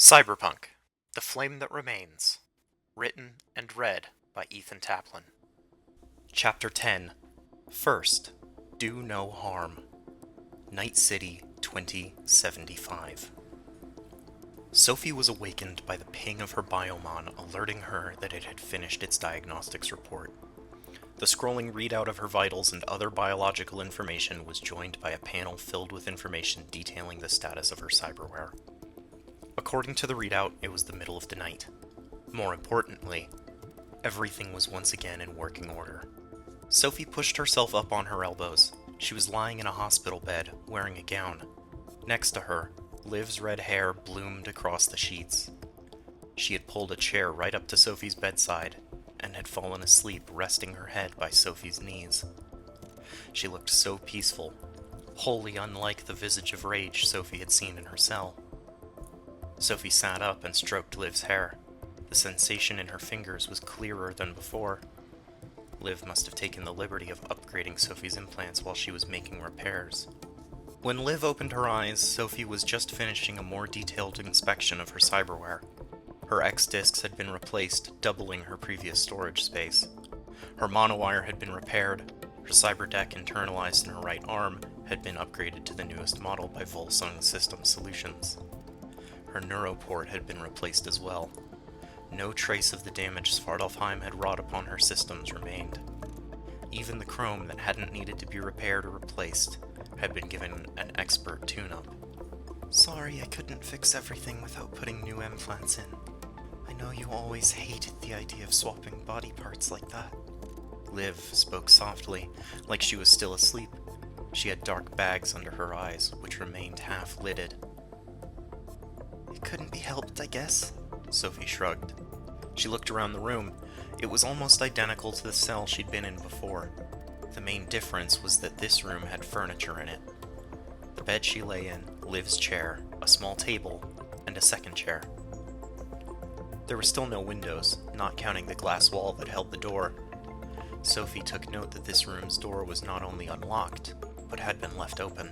Cyberpunk, The Flame That Remains. Written and read by Ethan Taplin. Chapter 10. First, Do No Harm. Night City, 2075. Sophie was awakened by the ping of her biomon alerting her that it had finished its diagnostics report. The scrolling readout of her vitals and other biological information was joined by a panel filled with information detailing the status of her cyberware. According to the readout, it was the middle of the night. More importantly, everything was once again in working order. Sophie pushed herself up on her elbows. She was lying in a hospital bed, wearing a gown. Next to her, Liv's red hair bloomed across the sheets. She had pulled a chair right up to Sophie's bedside, and had fallen asleep resting her head by Sophie's knees. She looked so peaceful, wholly unlike the visage of rage Sophie had seen in her cell. Sophie sat up and stroked Liv's hair. The sensation in her fingers was clearer than before. Liv must have taken the liberty of upgrading Sophie's implants while she was making repairs. When Liv opened her eyes, Sophie was just finishing a more detailed inspection of her cyberware. Her X-disks had been replaced, doubling her previous storage space. Her monowire had been repaired. Her cyberdeck internalized in her right arm had been upgraded to the newest model by Volsung System Solutions. Her neuroport had been replaced as well. No trace of the damage Svartalfheim had wrought upon her systems remained. Even the chrome that hadn't needed to be repaired or replaced had been given an expert tune-up. Sorry I couldn't fix everything without putting new implants in. I know you always hated the idea of swapping body parts like that. Liv spoke softly, like she was still asleep. She had dark bags under her eyes, which remained half-lidded. It couldn't be helped, I guess, Sophie shrugged. She looked around the room. It was almost identical to the cell she'd been in before. The main difference was that this room had furniture in it. The bed she lay in, Liv's chair, a small table, and a second chair. There were still no windows, not counting the glass wall that held the door. Sophie took note that this room's door was not only unlocked, but had been left open.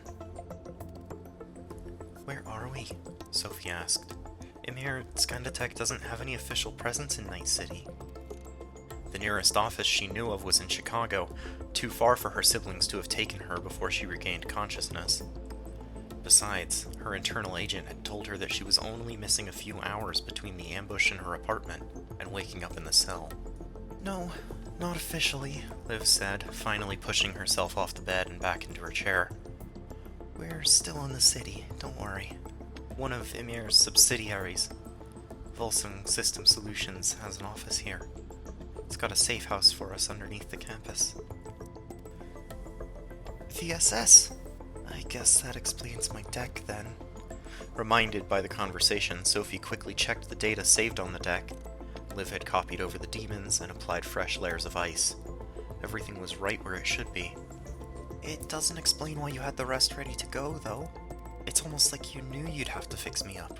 Where are we? Sophie asked. Emir, Skandetech doesn't have any official presence in Night City. The nearest office she knew of was in Chicago, too far for her siblings to have taken her before she regained consciousness. Besides, her internal agent had told her that she was only missing a few hours between the ambush in her apartment and waking up in the cell. No, not officially, Liv said, finally pushing herself off the bed and back into her chair. We're still in the city, don't worry. One of Emir's subsidiaries, Volsung System Solutions, has an office here. It's got a safe house for us underneath the campus. VSS? I guess that explains my deck, then. Reminded by the conversation, Sophie quickly checked the data saved on the deck. Liv had copied over the demons and applied fresh layers of ice. Everything was right where it should be. It doesn't explain why you had the rest ready to go, though. It's almost like you knew you'd have to fix me up.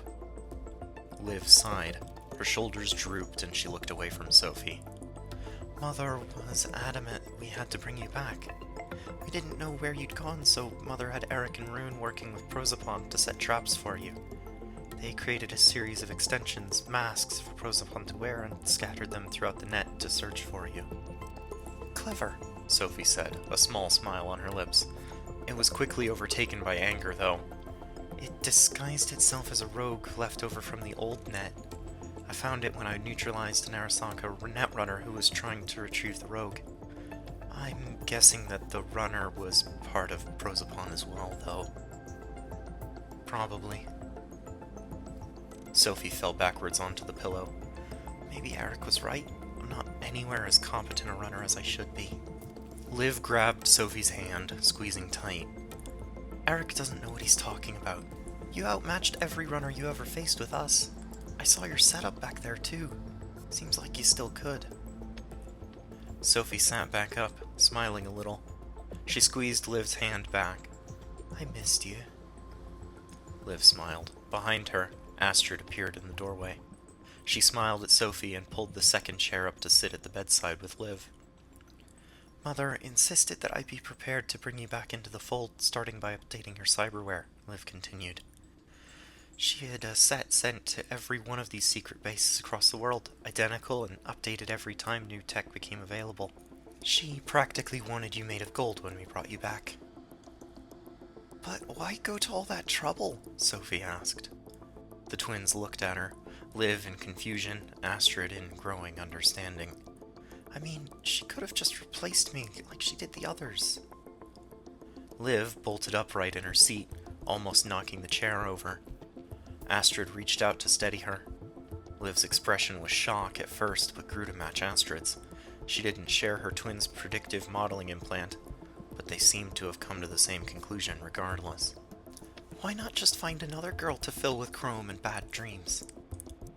Liv sighed. Her shoulders drooped and she looked away from Sophie. Mother was adamant we had to bring you back. We didn't know where you'd gone, so Mother had Eric and Rune working with Prosopon to set traps for you. They created a series of extensions, masks for Prosopon to wear, and scattered them throughout the net to search for you. Clever, Sophie said, a small smile on her lips. It was quickly overtaken by anger, though. It disguised itself as a rogue left over from the old net. I found it when I neutralized an Arasaka netrunner who was trying to retrieve the rogue. I'm guessing that the runner was part of Prosopon as well, though. Probably. Sophie fell backwards onto the pillow. Maybe Eric was right. I'm not anywhere as competent a runner as I should be. Liv grabbed Sophie's hand, squeezing tight. Eric doesn't know what he's talking about. You outmatched every runner you ever faced with us. I saw your setup back there too. Seems like you still could. Sophie sat back up, smiling a little. She squeezed Liv's hand back. I missed you. Liv smiled. Behind her, Astrid appeared in the doorway. She smiled at Sophie and pulled the second chair up to sit at the bedside with Liv. Mother insisted that I be prepared to bring you back into the fold, starting by updating your cyberware, Liv continued. She had a set sent to every one of these secret bases across the world, identical and updated every time new tech became available. She practically wanted you made of gold when we brought you back. But why go to all that trouble? Sophie asked. The twins looked at her, Liv in confusion, Astrid in growing understanding. I mean, she could have just replaced me like she did the others. Liv bolted upright in her seat, almost knocking the chair over. Astrid reached out to steady her. Liv's expression was shock at first, but grew to match Astrid's. She didn't share her twins' predictive modeling implant, but they seemed to have come to the same conclusion regardless. Why not just find another girl to fill with chrome and bad dreams?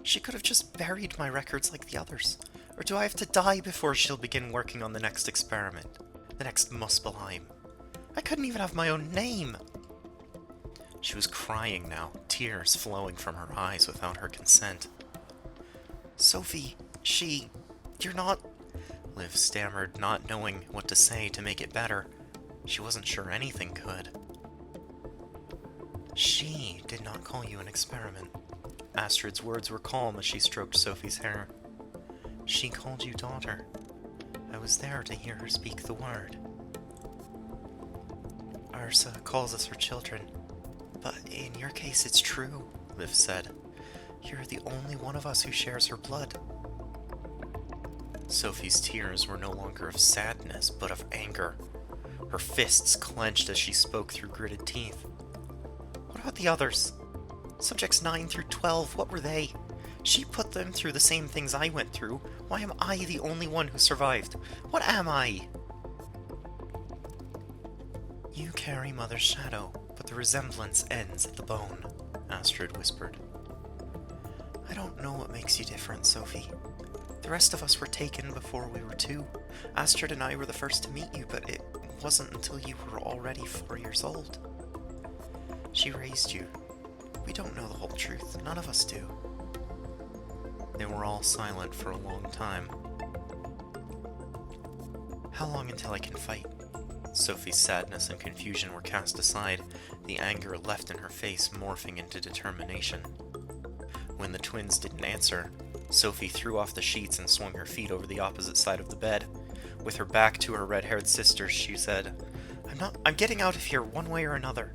She could have just buried my records like the others. Or do I have to die before she'll begin working on the next experiment? The next Muspelheim? I couldn't even have my own name! She was crying now, tears flowing from her eyes without her consent. Sophie, you're not... Liv stammered, not knowing what to say to make it better. She wasn't sure anything could. She did not call you an experiment. Astrid's words were calm as she stroked Sophie's hair. She called you daughter. I was there to hear her speak the word. Ursa calls us her children, but in your case it's true, Liv said. You're the only one of us who shares her blood. Sophie's tears were no longer of sadness, but of anger. Her fists clenched as she spoke through gritted teeth. What about the others? Subjects 9 through 12, what were they? She put them through the same things I went through. Why am I the only one who survived? What am I? You carry Mother's shadow, but the resemblance ends at the bone, Astrid whispered. I don't know what makes you different, Sophie. The rest of us were taken before we were 2. Astrid and I were the first to meet you, but it wasn't until you were already 4 years old. She raised you. We don't know the whole truth. None of us do. They were all silent for a long time. How long until I can fight? Sophie's sadness and confusion were cast aside, the anger left in her face morphing into determination. When the twins didn't answer, Sophie threw off the sheets and swung her feet over the opposite side of the bed. With her back to her red-haired sisters, she said, I'm getting out of here one way or another.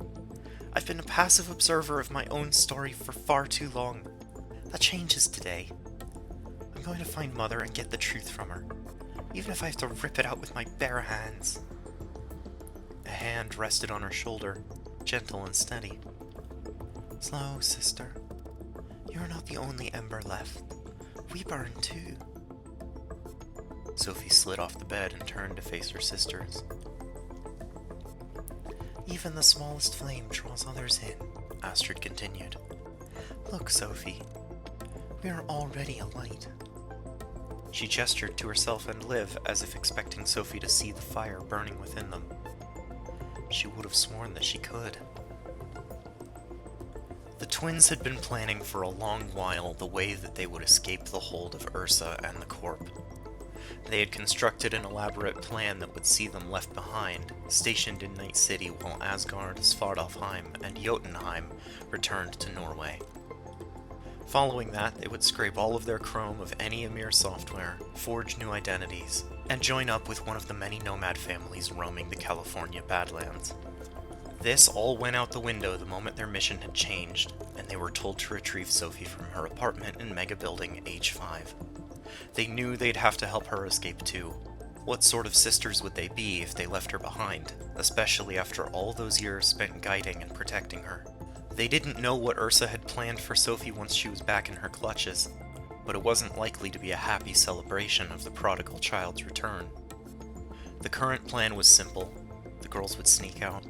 I've been a passive observer of my own story for far too long. That changes today. I'm going to find Mother and get the truth from her, even if I have to rip it out with my bare hands. A hand rested on her shoulder, gentle and steady. Slow, sister. You're not the only ember left. We burn too. Sophie slid off the bed and turned to face her sisters. Even the smallest flame draws others in, Astrid continued. Look, Sophie. We are already a light. She gestured to herself and Liv as if expecting Sophie to see the fire burning within them. She would have sworn that she could. The twins had been planning for a long while the way that they would escape the hold of Ursa and the Corp. They had constructed an elaborate plan that would see them left behind, stationed in Night City while Asgard, Svartalfheim, and Jotunheim returned to Norway. Following that, they would scrape all of their chrome of any Ymir software, forge new identities, and join up with one of the many nomad families roaming the California Badlands. This all went out the window the moment their mission had changed, and they were told to retrieve Sophie from her apartment in Mega Building H5. They knew they'd have to help her escape too. What sort of sisters would they be if they left her behind, especially after all those years spent guiding and protecting her? They didn't know what Ursa had planned for Sophie once she was back in her clutches, but it wasn't likely to be a happy celebration of the prodigal child's return. The current plan was simple. The girls would sneak out.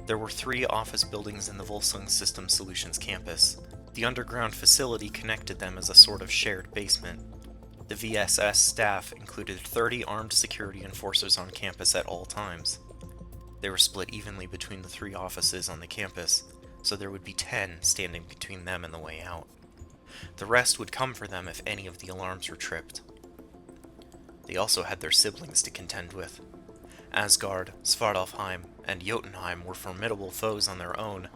There were 3 office buildings in the Volsung System Solutions campus. The underground facility connected them as a sort of shared basement. The VSS staff included 30 armed security enforcers on campus at all times. They were split evenly between the 3 offices on the campus, so there would be 10 standing between them and the way out. The rest would come for them if any of the alarms were tripped. They also had their siblings to contend with. Asgard, Svartalfheim, and Jotunheim were formidable foes on their own,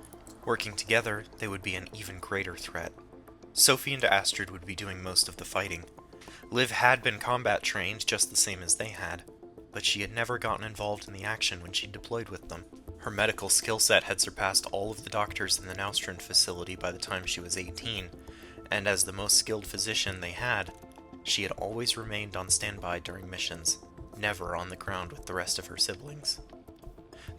Working together, they would be an even greater threat. Sophie and Astrid would be doing most of the fighting. Liv had been combat trained just the same as they had, but she had never gotten involved in the action when she deployed with them. Her medical skill set had surpassed all of the doctors in the Naustron facility by the time she was 18, and as the most skilled physician they had, she had always remained on standby during missions, never on the ground with the rest of her siblings.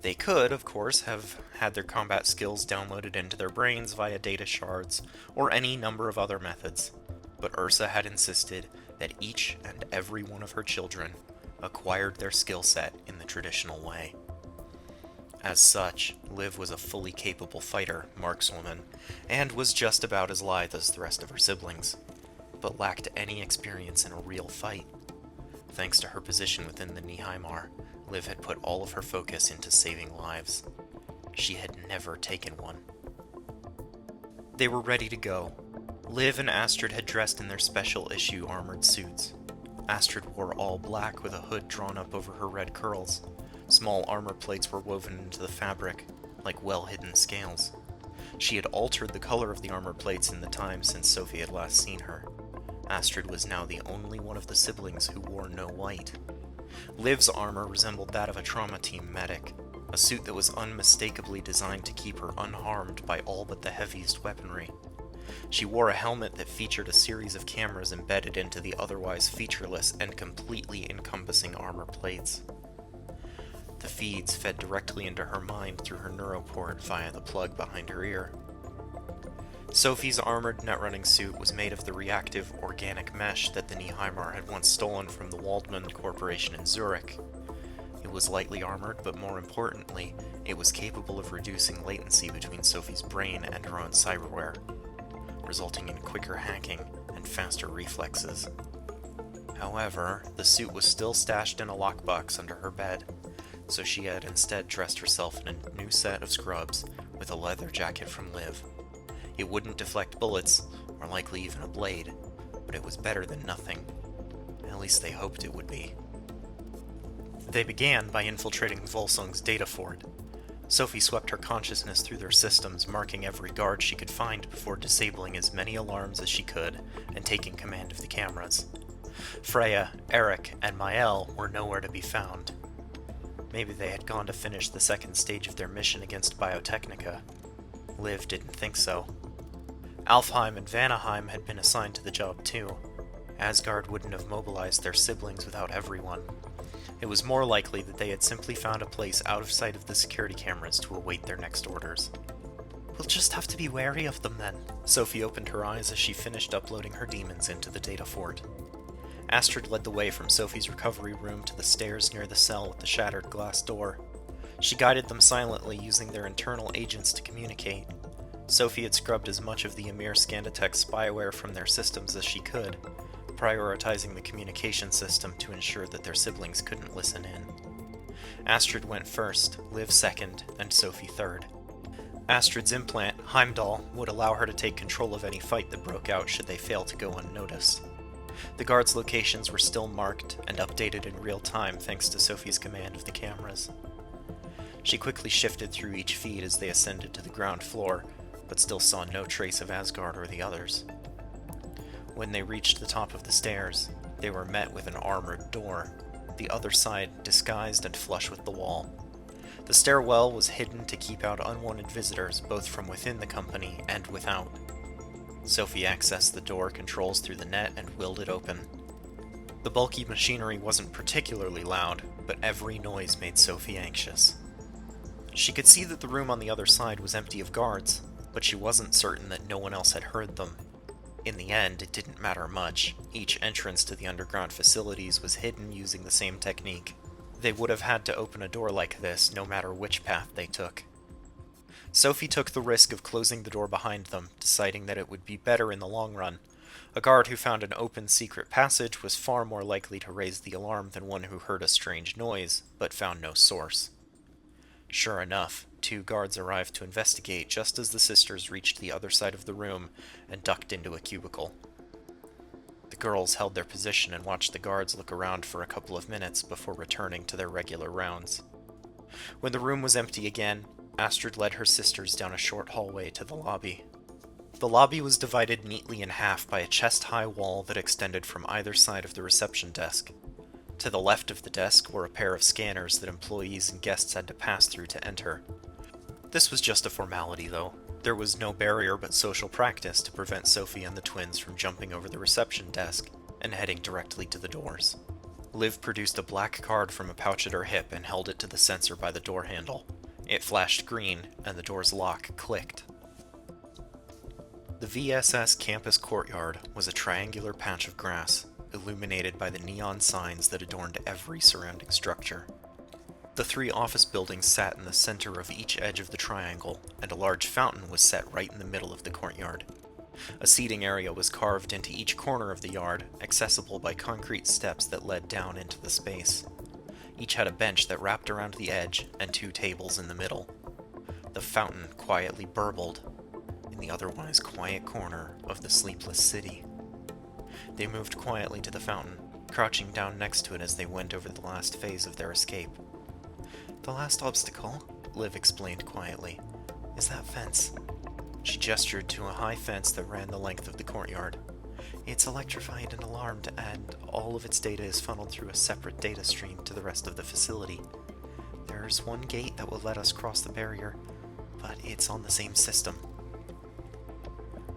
They could, of course, have had their combat skills downloaded into their brains via data shards, or any number of other methods, but Ursa had insisted that each and every one of her children acquired their skill set in the traditional way. As such, Liv was a fully capable fighter, markswoman, and was just about as lithe as the rest of her siblings, but lacked any experience in a real fight. Thanks to her position within the Nihaimar, Liv had put all of her focus into saving lives. She had never taken one. They were ready to go. Liv and Astrid had dressed in their special issue armored suits. Astrid wore all black with a hood drawn up over her red curls. Small armor plates were woven into the fabric, like well-hidden scales. She had altered the color of the armor plates in the time since Sophie had last seen her. Astrid was now the only one of the siblings who wore no white. Liv's armor resembled that of a trauma team medic, a suit that was unmistakably designed to keep her unharmed by all but the heaviest weaponry. She wore a helmet that featured a series of cameras embedded into the otherwise featureless and completely encompassing armor plates. The feeds fed directly into her mind through her neuroport via the plug behind her ear. Sophie's armored netrunning suit was made of the reactive organic mesh that the Nihaimar had once stolen from the Waldman Corporation in Zurich. It was lightly armored, but more importantly, it was capable of reducing latency between Sophie's brain and her own cyberware, resulting in quicker hacking and faster reflexes. However, the suit was still stashed in a lockbox under her bed, so she had instead dressed herself in a new set of scrubs with a leather jacket from Liv. It wouldn't deflect bullets, or likely even a blade, but it was better than nothing. At least they hoped it would be. They began by infiltrating Volsung's data fort. Sophie swept her consciousness through their systems, marking every guard she could find before disabling as many alarms as she could and taking command of the cameras. Freya, Eric, and Mael were nowhere to be found. Maybe they had gone to finish the second stage of their mission against Biotechnica. Liv didn't think so. Alfheim and Vanaheim had been assigned to the job too. Asgard wouldn't have mobilized their siblings without everyone. It was more likely that they had simply found a place out of sight of the security cameras to await their next orders. We'll just have to be wary of them then. Sophie opened her eyes as she finished uploading her demons into the data fort. Astrid led the way from Sophie's recovery room to the stairs near the cell with the shattered glass door. She guided them silently, using their internal agents to communicate. Sophie had scrubbed as much of the Emir Scandatech spyware from their systems as she could, prioritizing the communication system to ensure that their siblings couldn't listen in. Astrid went first, Liv second, and Sophie third. Astrid's implant, Heimdall, would allow her to take control of any fight that broke out should they fail to go unnoticed. The guards' locations were still marked and updated in real time thanks to Sophie's command of the cameras. She quickly shifted through each feed as they ascended to the ground floor, but still saw no trace of Asgard or the others. When they reached the top of the stairs, they were met with an armored door, the other side disguised and flush with the wall. The stairwell was hidden to keep out unwanted visitors both from within the company and without. Sophie accessed the door controls through the net and willed it open. The bulky machinery wasn't particularly loud, but every noise made Sophie anxious. She could see that the room on the other side was empty of guards, but she wasn't certain that no one else had heard them. In the end, it didn't matter much. Each entrance to the underground facilities was hidden using the same technique. They would have had to open a door like this no matter which path they took. Sophie took the risk of closing the door behind them, deciding that it would be better in the long run. A guard who found an open secret passage was far more likely to raise the alarm than one who heard a strange noise, but found no source. Sure enough, 2 guards arrived to investigate just as the sisters reached the other side of the room and ducked into a cubicle. The girls held their position and watched the guards look around for a couple of minutes before returning to their regular rounds. When the room was empty again, Astrid led her sisters down a short hallway to the lobby. The lobby was divided neatly in half by a chest-high wall that extended from either side of the reception desk. To the left of the desk were a pair of scanners that employees and guests had to pass through to enter. This was just a formality, though. There was no barrier but social practice to prevent Sophie and the twins from jumping over the reception desk and heading directly to the doors. Liv produced a black card from a pouch at her hip and held it to the sensor by the door handle. It flashed green, and the door's lock clicked. The VSS campus courtyard was a triangular patch of grass, illuminated by the neon signs that adorned every surrounding structure. The 3 office buildings sat in the center of each edge of the triangle, and a large fountain was set right in the middle of the courtyard. A seating area was carved into each corner of the yard, accessible by concrete steps that led down into the space. Each had a bench that wrapped around the edge, and 2 tables in the middle. The fountain quietly burbled in the otherwise quiet corner of the sleepless city. They moved quietly to the fountain, crouching down next to it as they went over the last phase of their escape. "The last obstacle," Liv explained quietly, "is that fence." She gestured to a high fence that ran the length of the courtyard. "It's electrified and alarmed, and all of its data is funneled through a separate data stream to the rest of the facility. There's one gate that will let us cross the barrier, but it's on the same system.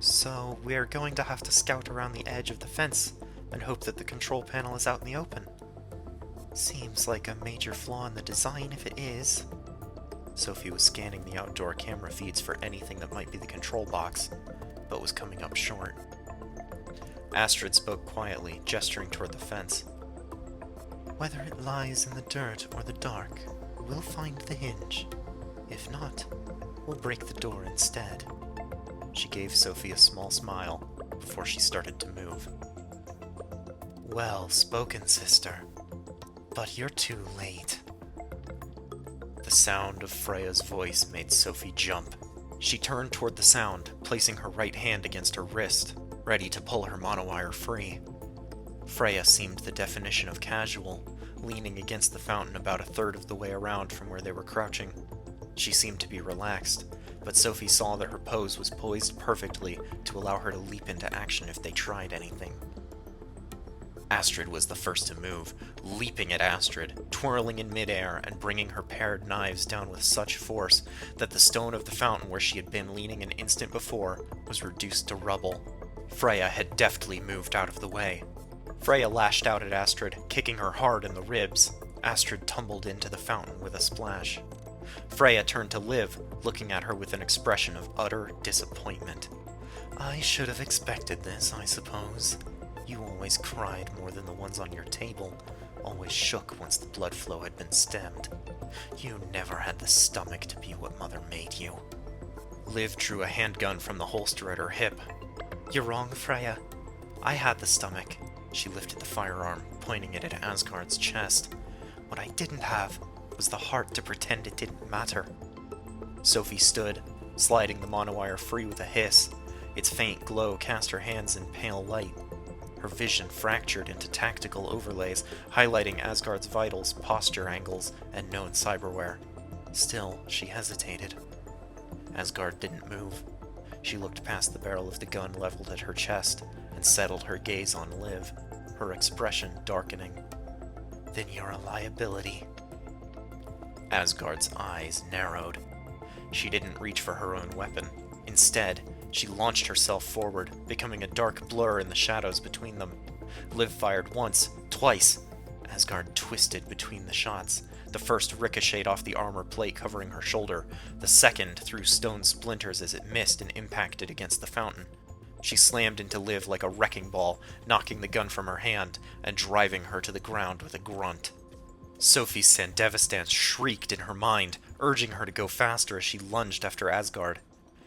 So we're going to have to scout around the edge of the fence and hope that the control panel is out in the open. Seems like a major flaw in the design if it is." Sophie was scanning the outdoor camera feeds for anything that might be the control box, but was coming up short. Astrid spoke quietly, gesturing toward the fence. "Whether it lies in the dirt or the dark, we'll find the hinge. If not, we'll break the door instead." She gave Sophie a small smile before she started to move. "Well spoken, sister. But you're too late." The sound of Freya's voice made Sophie jump. She turned toward the sound, placing her right hand against her wrist, ready to pull her monowire free. Freya seemed the definition of casual, leaning against the fountain about a third of the way around from where they were crouching. She seemed to be relaxed, but Sophie saw that her pose was poised perfectly to allow her to leap into action if they tried anything. Astrid was the first to move, leaping at Astrid, twirling in midair and bringing her paired knives down with such force that the stone of the fountain where she had been leaning an instant before was reduced to rubble. Freya had deftly moved out of the way. Freya lashed out at Astrid, kicking her hard in the ribs. Astrid tumbled into the fountain with a splash. Freya turned to Liv, looking at her with an expression of utter disappointment. "I should have expected this, I suppose. You always cried more than the ones on your table, always shook once the blood flow had been stemmed. You never had the stomach to be what Mother made you." Liv drew a handgun from the holster at her hip. "You're wrong, Freya. I had the stomach." She lifted the firearm, pointing it at Asgard's chest. "What I didn't have was the heart to pretend it didn't matter." Sophie stood, sliding the monowire free with a hiss. Its faint glow cast her hands in pale light. Her vision fractured into tactical overlays, highlighting Asgard's vitals, posture angles, and known cyberware. Still, she hesitated. Asgard didn't move. She looked past the barrel of the gun leveled at her chest and settled her gaze on Liv, her expression darkening. "Then you're a liability." Asgard's eyes narrowed. She didn't reach for her own weapon. Instead, she launched herself forward, becoming a dark blur in the shadows between them. Liv fired once, twice. Asgard twisted between the shots. The first ricocheted off the armor plate covering her shoulder. The second threw stone splinters as it missed and impacted against the fountain. She slammed into Liv like a wrecking ball, knocking the gun from her hand and driving her to the ground with a grunt. Sophie Sandevistan shrieked in her mind, urging her to go faster as she lunged after Asgard.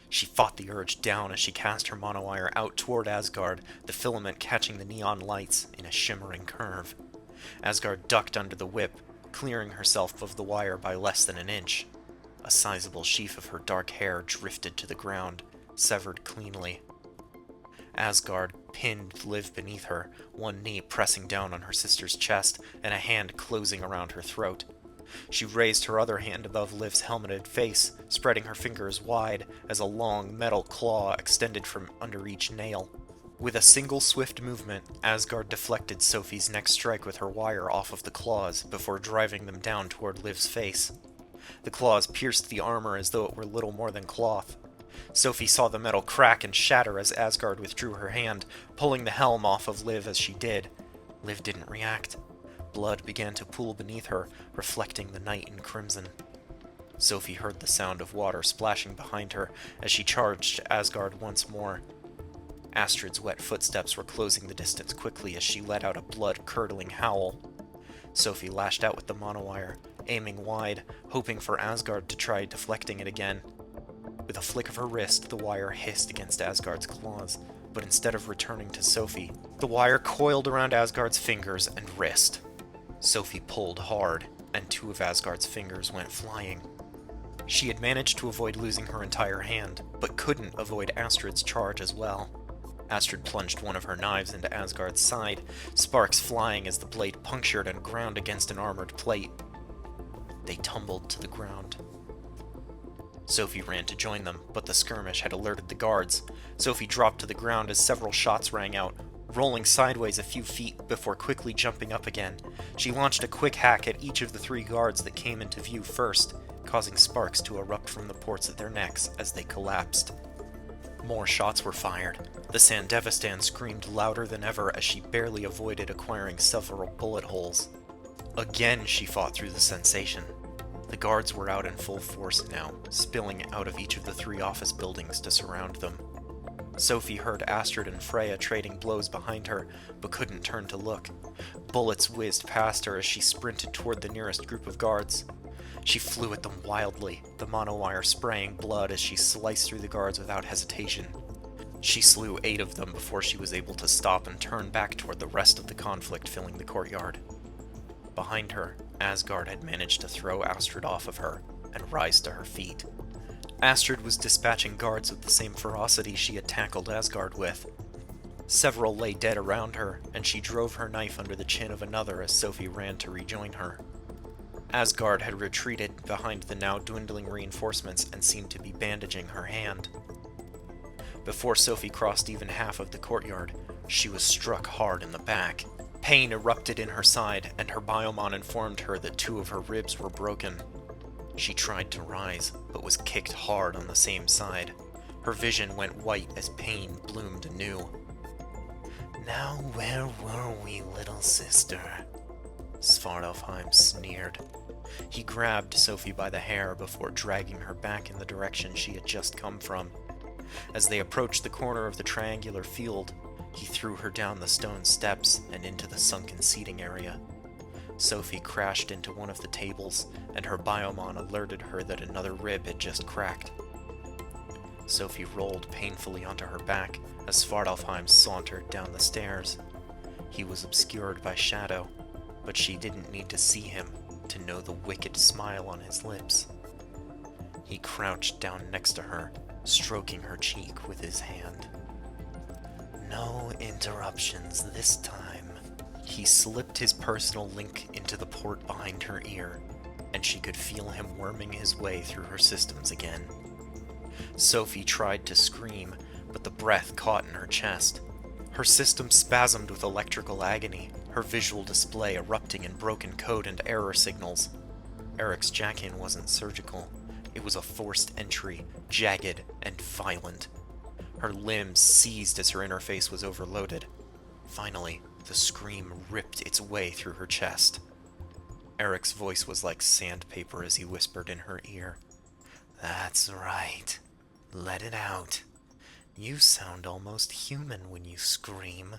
She fought the urge down as she cast her monowire out toward Asgard, the filament catching the neon lights in a shimmering curve. Asgard ducked under the whip, clearing herself of the wire by less than an inch. A sizable sheaf of her dark hair drifted to the ground, severed cleanly. Asgard pinned Liv beneath her, one knee pressing down on her sister's chest and a hand closing around her throat. She raised her other hand above Liv's helmeted face, spreading her fingers wide as a long metal claw extended from under each nail. With a single swift movement, Asgard deflected Sophie's next strike with her wire off of the claws before driving them down toward Liv's face. The claws pierced the armor as though it were little more than cloth. Sophie saw the metal crack and shatter as Asgard withdrew her hand, pulling the helm off of Liv as she did. Liv didn't react. Blood began to pool beneath her, reflecting the night in crimson. Sophie heard the sound of water splashing behind her as she charged Asgard once more. Astrid's wet footsteps were closing the distance quickly as she let out a blood-curdling howl. Sophie lashed out with the monowire, aiming wide, hoping for Asgard to try deflecting it again. With a flick of her wrist, the wire hissed against Asgard's claws, but instead of returning to Sophie, the wire coiled around Asgard's fingers and wrist. Sophie pulled hard, and 2 of Asgard's fingers went flying. She had managed to avoid losing her entire hand, but couldn't avoid Astrid's charge as well. Astrid plunged one of her knives into Asgard's side, sparks flying as the blade punctured and ground against an armored plate. They tumbled to the ground. Sophie ran to join them, but the skirmish had alerted the guards. Sophie dropped to the ground as several shots rang out, rolling sideways a few feet before quickly jumping up again. She launched a quick hack at each of the 3 guards that came into view first, causing sparks to erupt from the ports of their necks as they collapsed. More shots were fired. The Sandevistan screamed louder than ever as she barely avoided acquiring several bullet holes. Again she fought through the sensation. The guards were out in full force now, spilling out of each of the 3 office buildings to surround them. Sophie heard Astrid and Freya trading blows behind her, but couldn't turn to look. Bullets whizzed past her as she sprinted toward the nearest group of guards. She flew at them wildly, the monowire spraying blood as she sliced through the guards without hesitation. She slew 8 of them before she was able to stop and turn back toward the rest of the conflict filling the courtyard. Behind her, Asgard had managed to throw Astrid off of her and rise to her feet. Astrid was dispatching guards with the same ferocity she had tackled Asgard with. Several lay dead around her, and she drove her knife under the chin of another as Sophie ran to rejoin her. Asgard had retreated behind the now dwindling reinforcements and seemed to be bandaging her hand. Before Sophie crossed even half of the courtyard, she was struck hard in the back. Pain erupted in her side, and her biomon informed her that 2 of her ribs were broken. She tried to rise, but was kicked hard on the same side. Her vision went white as pain bloomed anew. "Now where were we, little sister?" Svartalfheim sneered. He grabbed Sophie by the hair before dragging her back in the direction she had just come from. As they approached the corner of the triangular field, he threw her down the stone steps and into the sunken seating area. Sophie crashed into one of the tables, and her biomon alerted her that another rib had just cracked. Sophie rolled painfully onto her back as Svartalfheim sauntered down the stairs. He was obscured by shadow, but she didn't need to see him to know the wicked smile on his lips. He crouched down next to her, stroking her cheek with his hand. "No interruptions this time." He slipped his personal link into the port behind her ear, and she could feel him worming his way through her systems again. Sophie tried to scream, but the breath caught in her chest. Her system spasmed with electrical agony, her visual display erupting in broken code and error signals. Eric's jack-in wasn't surgical. It was a forced entry, jagged and violent. Her limbs seized as her interface was overloaded. Finally, the scream ripped its way through her chest. Eric's voice was like sandpaper as he whispered in her ear. "That's right. Let it out. You sound almost human when you scream."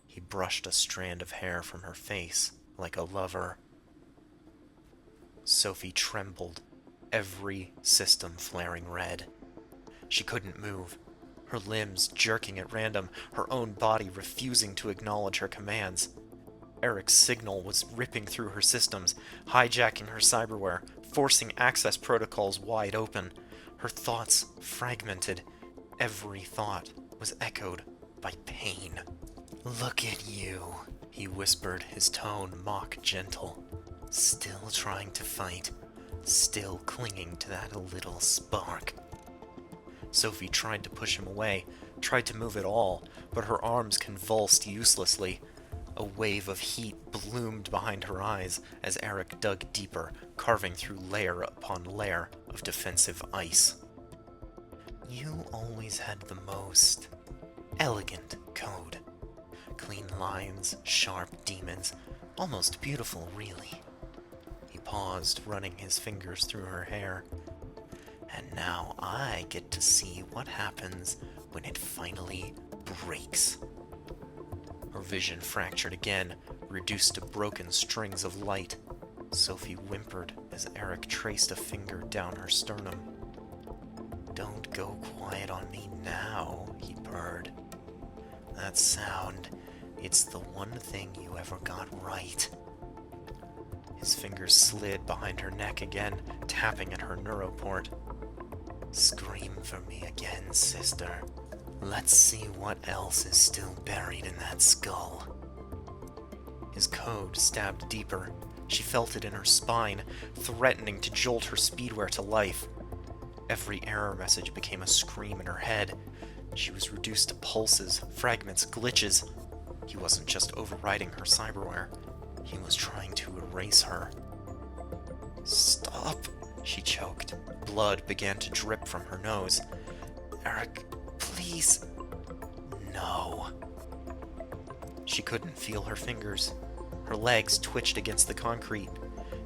He brushed a strand of hair from her face, like a lover. Sophie trembled, every system flaring red. She couldn't move, her limbs jerking at random, her own body refusing to acknowledge her commands. Eric's signal was ripping through her systems, hijacking her cyberware, forcing access protocols wide open. Her thoughts fragmented. Every thought was echoed by pain. "Look at you," he whispered, his tone mock gentle. Still trying to fight, still clinging to that little spark. Sophie tried to push him away, tried to move at all, but her arms convulsed uselessly. A wave of heat bloomed behind her eyes as Eric dug deeper, carving through layer upon layer of defensive ice. You always had the most elegant code. Clean lines, sharp demons, almost beautiful, really. He paused, running his fingers through her hair. And now I get to see what happens when it finally breaks. Her vision fractured again, reduced to broken strings of light. Sophie whimpered as Eric traced a finger down her sternum. Don't go quiet on me now, he purred. That sound, it's the one thing you ever got right. His fingers slid behind her neck again, tapping at her neuroport. Scream for me again, sister. Let's see what else is still buried in that skull. His code stabbed deeper. She felt it in her spine, threatening to jolt her speedwear to life. Every error message became a scream in her head. She was reduced to pulses, fragments, glitches. He wasn't just overriding her cyberware. He was trying to erase her. Stop, she choked. Blood began to drip from her nose. Eric, please. No. She couldn't feel her fingers. Her legs twitched against the concrete.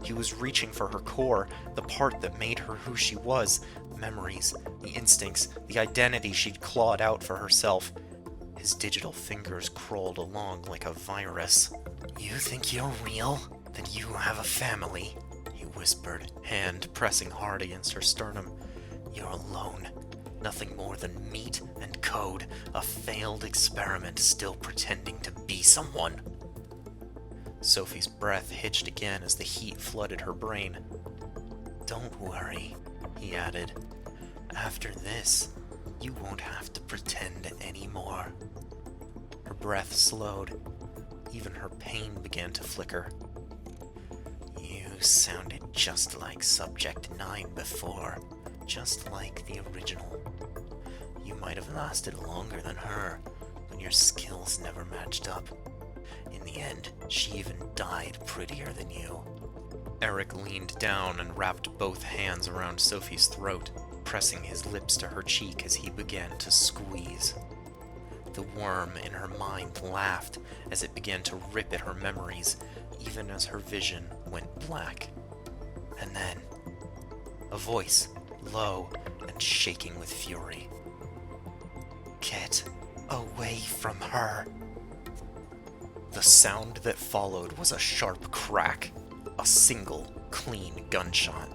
He was reaching for her core, the part that made her who she was. Memories, the instincts, the identity she'd clawed out for herself. His digital fingers crawled along like a virus. You think you're real? That you have a family? He whispered, hand pressing hard against her sternum. You're alone. Nothing more than meat and code, a failed experiment still pretending to be someone. Sophie's breath hitched again as the heat flooded her brain. Don't worry, he added. After this, you won't have to pretend anymore. Her breath slowed. Even her pain began to flicker. You sounded just like Subject 9 before, just like the original. You might have lasted longer than her, when your skills never matched up. In the end, she even died prettier than you. Eric leaned down and wrapped both hands around Sophie's throat, pressing his lips to her cheek as he began to squeeze. The worm in her mind laughed as it began to rip at her memories, even as her vision went black. And then, a voice, low and shaking with fury. Get away from her. The sound that followed was a sharp crack, a single, clean gunshot.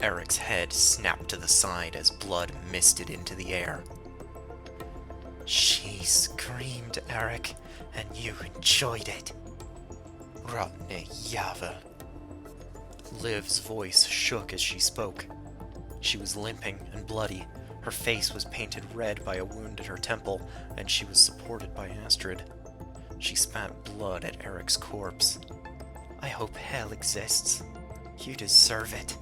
Eric's head snapped to the side as blood misted into the air. She screamed, Eric, and you enjoyed it. Rottene Yava. Liv's voice shook as she spoke. She was limping and bloody. Her face was painted red by a wound at her temple, and she was supported by Astrid. She spat blood at Eric's corpse. I hope hell exists. You deserve it.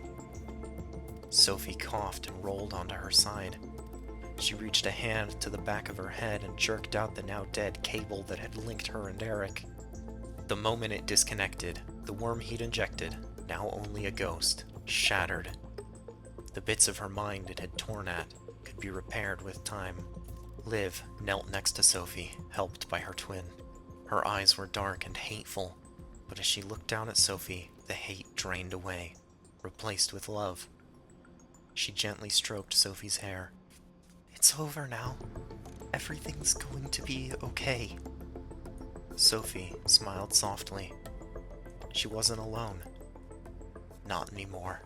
Sophie coughed and rolled onto her side. She reached a hand to the back of her head and jerked out the now dead cable that had linked her and Eric. The moment it disconnected, the worm he'd injected, now only a ghost, shattered. The bits of her mind it had torn at could be repaired with time. Liv knelt next to Sophie, helped by her twin. Her eyes were dark and hateful, but as she looked down at Sophie, the hate drained away, replaced with love. She gently stroked Sophie's hair. It's over now. Everything's going to be okay. Sophie smiled softly. She wasn't alone. Not anymore.